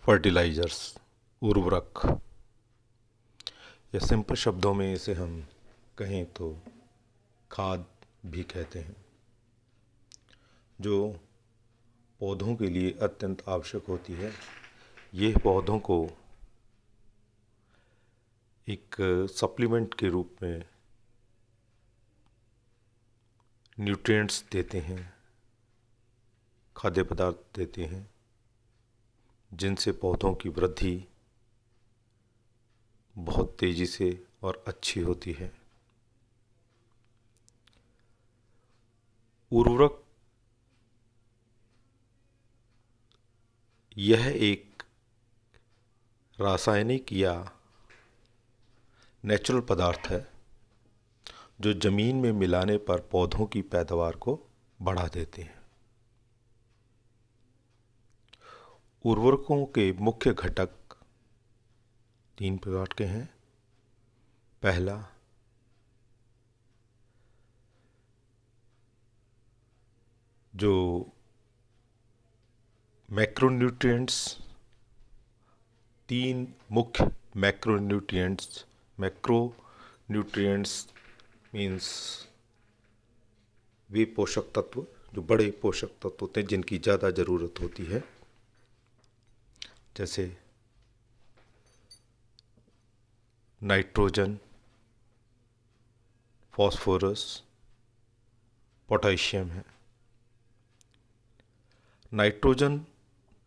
Fertilisers, उर्वरक, या simple शब्दों में इसे हम कहें तो खाद भी कहते हैं, जो पौधों के लिए अत्यंत आवश्यक होती है। ये पौधों को एक सप्लीमेंट के रूप में न्यूट्रिएंट्स देते हैं, खाद्य पदार्थ देते हैं, जिनसे पौधों की वृद्धि बहुत तेज़ी से और अच्छी होती है। उर्वरक यह एक रासायनिक या नेचुरल पदार्थ है जो ज़मीन में मिलाने पर पौधों की पैदावार को बढ़ा देते हैं। उर्वरकों के मुख्य घटक 3 प्रकार के हैं। पहला, जो मैक्रोन्यूट्रिएंट्स, 3 मुख्य मैक्रोन्यूट्रिएंट्स मीन्स वे पोषक तत्व, जो बड़े पोषक तत्व होते हैं जिनकी ज़्यादा ज़रूरत होती है, जैसे नाइट्रोजन, फॉस्फोरस, पोटेशियम है। नाइट्रोजन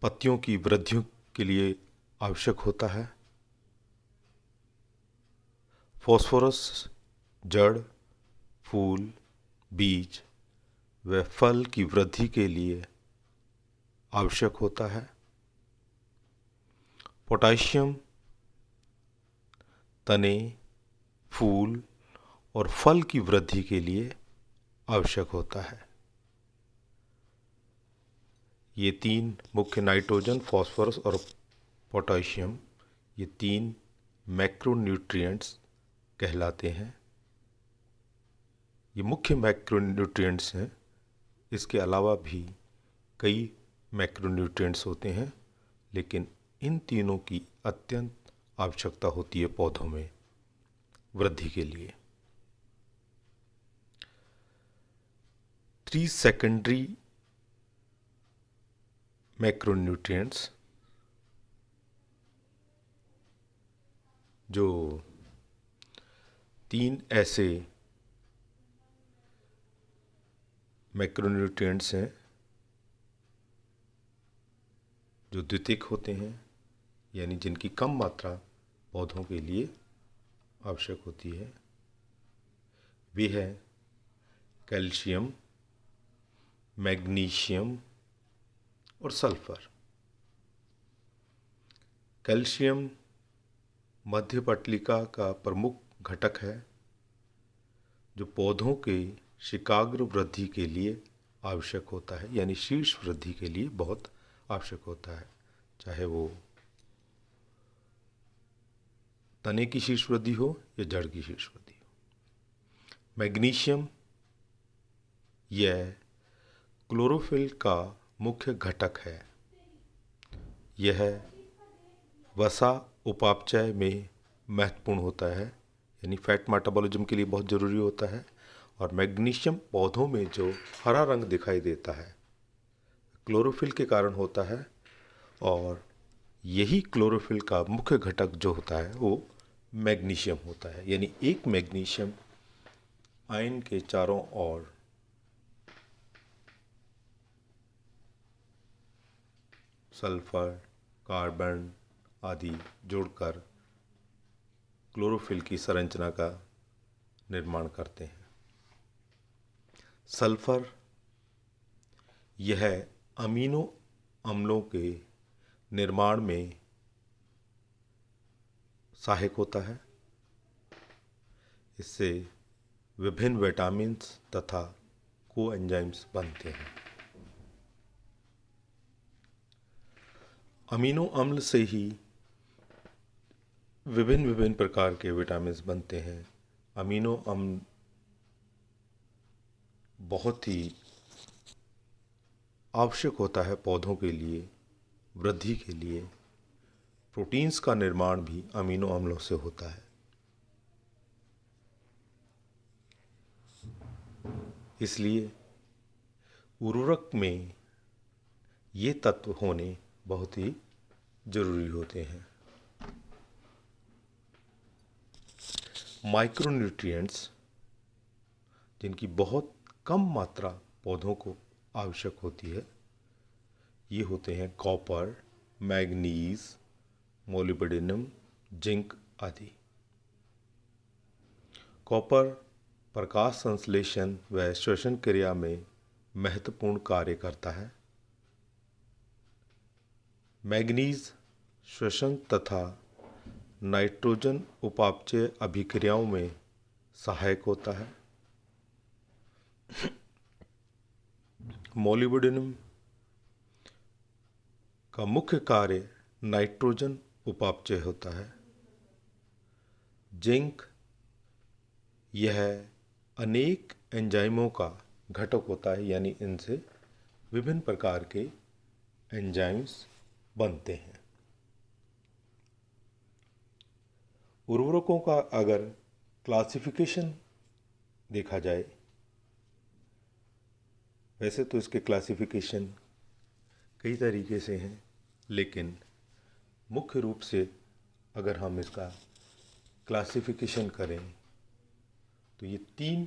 पत्तियों की वृद्धि के लिए आवश्यक होता है। फॉस्फोरस जड़, फूल, बीज व फल की वृद्धि के लिए आवश्यक होता है। पोटेशियम तने, फूल और फल की वृद्धि के लिए आवश्यक होता है। ये 3 मुख्य नाइट्रोजन, फॉस्फोरस और पोटेशियम, ये 3 मैक्रोन्यूट्रिएंट्स कहलाते हैं। ये मुख्य मैक्रोन्यूट्रिएंट्स हैं। इसके अलावा भी कई मैक्रोन्यूट्रिएंट्स होते हैं, लेकिन इन तीनों की अत्यंत आवश्यकता होती है पौधों में वृद्धि के लिए। 3 सेकेंडरी मैक्रोन्यूट्रिएंट्स, जो 3 ऐसे मैक्रोन्यूट्रिएंट्स हैं जो द्वितीयक होते हैं, यानी जिनकी कम मात्रा पौधों के लिए आवश्यक होती है। वे हैं कैल्शियम, मैग्नीशियम और सल्फर। कैल्शियम मध्य पटलिका का प्रमुख घटक है, जो पौधों के शिकाग्र वृद्धि के लिए आवश्यक होता है, यानी शीर्ष वृद्धि के लिए बहुत आवश्यक होता है, चाहे वो तने की शीर्ष वृद्धि हो या जड़ की शीर्ष वृद्धि हो। मैग्नीशियम यह क्लोरोफिल का मुख्य घटक है। यह वसा उपापचय में महत्वपूर्ण होता है, यानी फैट मेटाबॉलिज्म के लिए बहुत ज़रूरी होता है। और मैग्नीशियम पौधों में जो हरा रंग दिखाई देता है, क्लोरोफिल के कारण होता है, और यही क्लोरोफिल का मुख्य घटक जो होता है वो मैग्नीशियम होता है। यानी एक मैग्नीशियम आयन के चारों ओर सल्फर, कार्बन आदि जोड़कर क्लोरोफिल की संरचना का निर्माण करते हैं। सल्फर यह अमीनो अम्लों के निर्माण में सहायक होता है। इससे विभिन्न विटामिन्स तथा कोएंजाइम्स बनते हैं। अमीनो अम्ल से ही विभिन्न विभिन्न प्रकार के विटामिन्स बनते हैं। अमीनो अम्ल बहुत ही आवश्यक होता है पौधों के लिए, वृद्धि के लिए, प्रोटीन्स का निर्माण भी अमीनो अम्लों से होता है। इसलिए उर्वरक में ये तत्व होने बहुत ही जरूरी होते हैं। माइक्रोन्यूट्रिएंट्स, जिनकी बहुत कम मात्रा पौधों को आवश्यक होती है, ये होते हैं कॉपर, मैग्नीज, मोलिब्डेनम, जिंक आदि। कॉपर प्रकाश संश्लेषण व श्वसन क्रिया में महत्वपूर्ण कार्य करता है। मैग्नीज श्वसन तथा नाइट्रोजन उपापचय अभिक्रियाओं में सहायक होता है। मोलिब्डेनम का मुख्य कार्य नाइट्रोजन उपापचय होता है। जिंक यह अनेक एंजाइमों का घटक होता है, यानी इनसे विभिन्न प्रकार के एंजाइम्स बनते हैं। उर्वरकों का अगर क्लासिफिकेशन देखा जाए, वैसे तो इसके क्लासिफिकेशन कई तरीके से हैं, लेकिन मुख्य रूप से अगर हम इसका क्लासिफिकेशन करें तो ये 3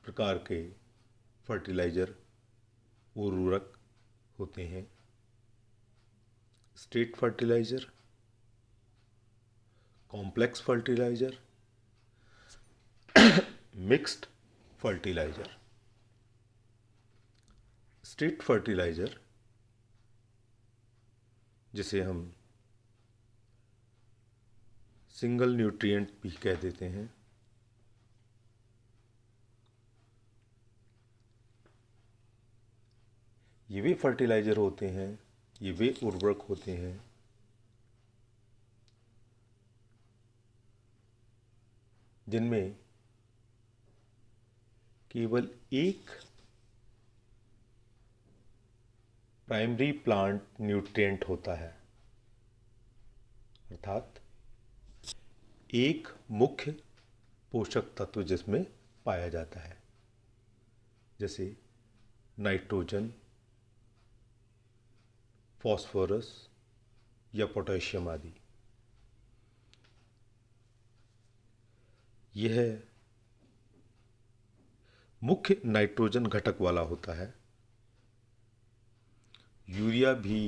प्रकार के फर्टिलाइज़र उर्वरक होते हैं। Straight fertiliser, complex fertiliser, mixed fertiliser. Straight fertiliser, जिसे हम सिंगल न्यूट्रिएंट भी कह देते हैं, ये वे फर्टिलाइज़र होते हैं, ये वे उर्वरक होते हैं जिनमें केवल एक प्राइमरी प्लांट न्यूट्रिएंट होता है, अर्थात एक मुख्य पोषक तत्व जिसमें पाया जाता है, जैसे नाइट्रोजन, फॉस्फोरस या पोटेशियम आदि। यह मुख्य नाइट्रोजन घटक वाला होता है। यूरिया भी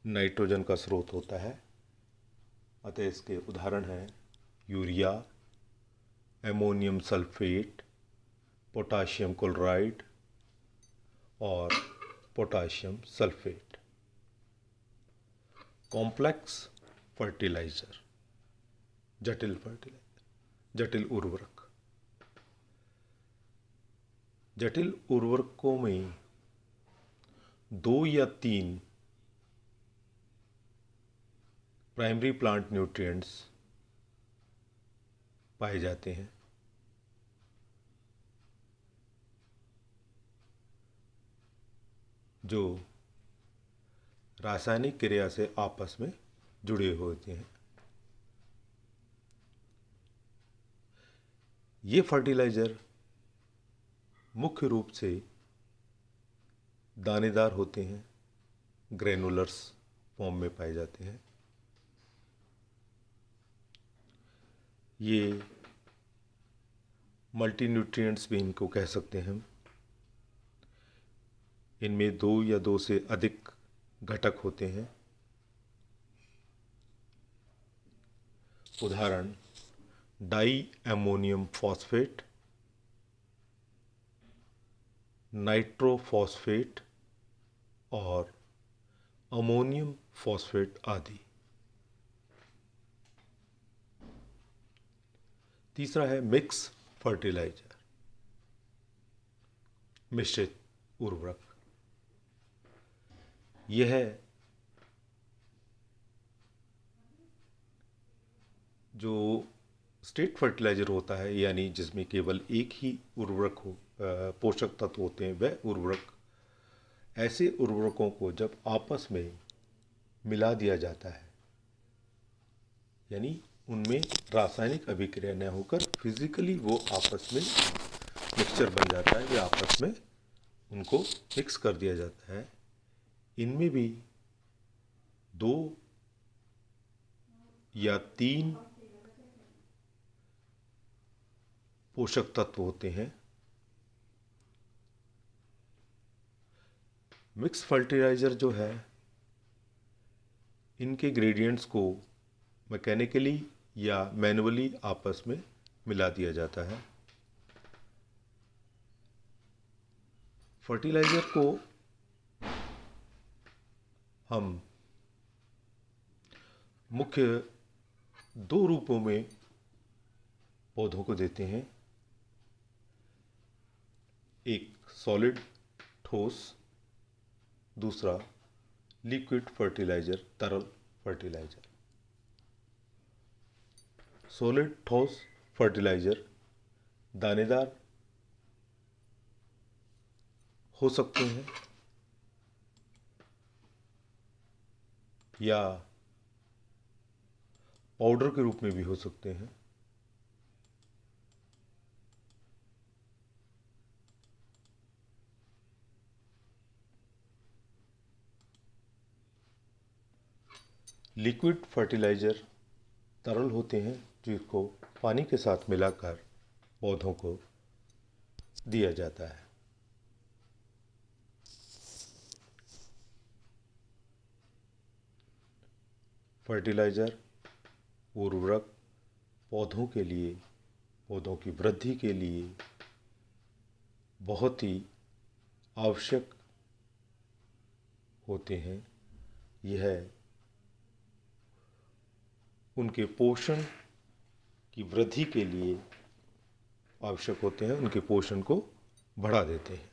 नाइट्रोजन का स्रोत होता है, अतः इसके उदाहरण हैं urea, ammonium sulphate, potassium chloride और पोटाशियम सल्फेट। कॉम्प्लेक्स फर्टिलाइज़र, जटिल उर्वरक। जटिल उर्वरकों में 2 या 3 प्राइमरी प्लांट न्यूट्रिएंट्स पाए जाते हैं, जो रासायनिक क्रिया से आपस में जुड़े होते हैं। ये फर्टिलाइज़र मुख्य रूप से दानेदार होते हैं, ग्रेनुलर्स फॉर्म में पाए जाते हैं। ये मल्टी न्यूट्रिएंट्स भी इनको कह सकते हैं। इनमें 2 या 2 से अधिक घटक होते हैं। उदाहरण डाई अमोनियम फॉस्फेट, नाइट्रोफॉस्फेट और अमोनियम फॉस्फेट आदि। तीसरा है मिक्स फर्टिलाइजर, मिश्रित उर्वरक। यह जो स्ट्रेट फर्टिलाइज़र होता है, यानी जिसमें केवल एक ही उर्वरक हो, पोषक तत्व होते हैं, वह उर्वरक, ऐसे उर्वरकों को जब आपस में मिला दिया जाता है, यानी उनमें रासायनिक अभिक्रिया न होकर फिजिकली वो आपस में मिक्सचर बन जाता है, वे आपस में उनको मिक्स कर दिया जाता है। इनमें भी 2 या 3 पोषक तत्व होते हैं। मिक्स फर्टिलाइज़र जो है, इनके ग्रेडियंट्स को मैकेनिकली या मैनुअली आपस में मिला दिया जाता है। फर्टिलाइज़र को हम मुख्य 2 रूपों में पौधों को देते हैं। एक सॉलिड ठोस, दूसरा लिक्विड फर्टिलाइज़र तरल फर्टिलाइज़र। सॉलिड ठोस फर्टिलाइज़र दानेदार हो सकते हैं या पाउडर के रूप में भी हो सकते हैं। लिक्विड फर्टिलाइज़र तरल होते हैं, जिसको पानी के साथ मिलाकर पौधों को दिया जाता है। फर्टिलाइज़र उर्वरक पौधों के लिए, पौधों की वृद्धि के लिए बहुत ही आवश्यक होते हैं। यह उनके पोषण की वृद्धि के लिए आवश्यक होते हैं, उनके पोषण को बढ़ा देते हैं।